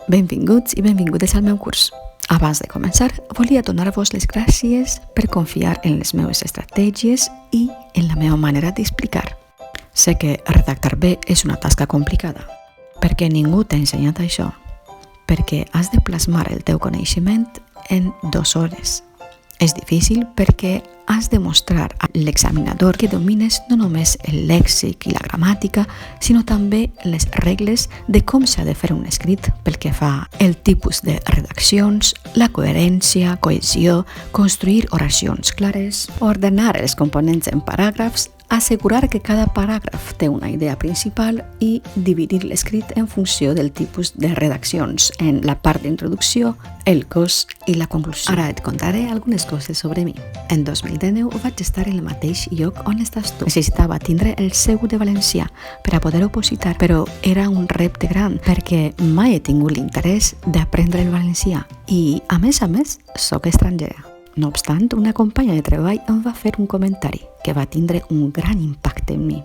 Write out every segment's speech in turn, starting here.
Benvinguts i benvingudes al meu curs. Abans de començar, volia donar-vos les gràcies per confiar en les meves estratègies i en la meva manera d'explicar. Sé que redactar bé és una tasca complicada, perquè ningú t'ha ensenyat això, perquè has de plasmar el teu coneixement en 2 hores. És difícil perquè has de mostrar a l'examinador que domines no només el lèxic i la gramàtica, sinó també les regles de com s'ha de fer un escrit pel que fa el tipus de redaccions, la coherència, cohesió, construir oracions clares, ordenar els components en paràgrafs, assegurar que cada paràgraf té una idea principal i dividir l'escrit en funció del tipus de redaccions en la part d'introducció, el cos i la conclusió. Ara et contaré algunes coses sobre mi. En 2019 vaig estar en el mateix lloc on estàs tu. Necessitava tindre el C1 de valencià per a poder opositar, però era un repte gran perquè mai he tingut l'interès d'aprendre el valencià i, a més, soc estrangera. No obstant, una companya de treball em va fer un comentari que va tindre un gran impacte en mi.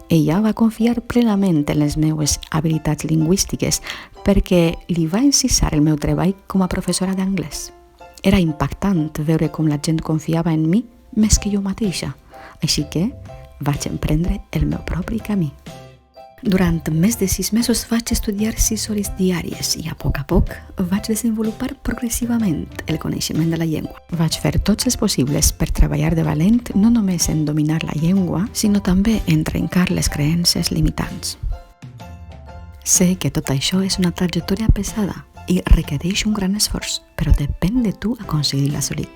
Ella va confiar plenament en les meves habilitats lingüístiques perquè li va encisar el meu treball com a professora d'anglès. Era impactant veure com la gent confiava en mi més que jo mateixa, així que vaig emprendre el meu propi camí. Durant més de 6 mesos vaig estudiar 6 hores diàries i a poc vaig desenvolupar progressivament el coneixement de la llengua. Vaig fer tots els possibles per treballar de valent no només en dominar la llengua, sinó també en trencar les creences limitants. Sé que tot això és una trajectòria pesada i requereix un gran esforç, però depèn de tu aconseguir-la solit.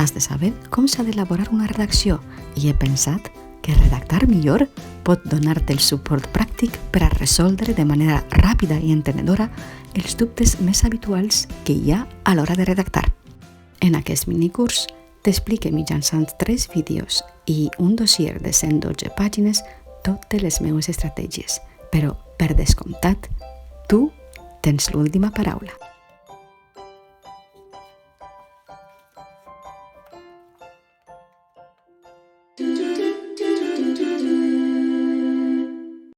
Has de saber com s'ha d'elaborar una redacció i he pensat que redactar millor pot donar-te el suport pràctic per a resoldre de manera ràpida i entenedora els dubtes més habituals que hi ha a l'hora de redactar. En aquest minicurs t'explique mitjançant 3 vídeos i un dossier de 112 pàgines totes les meves estratègies, però per descomptat, tu tens l'última paraula.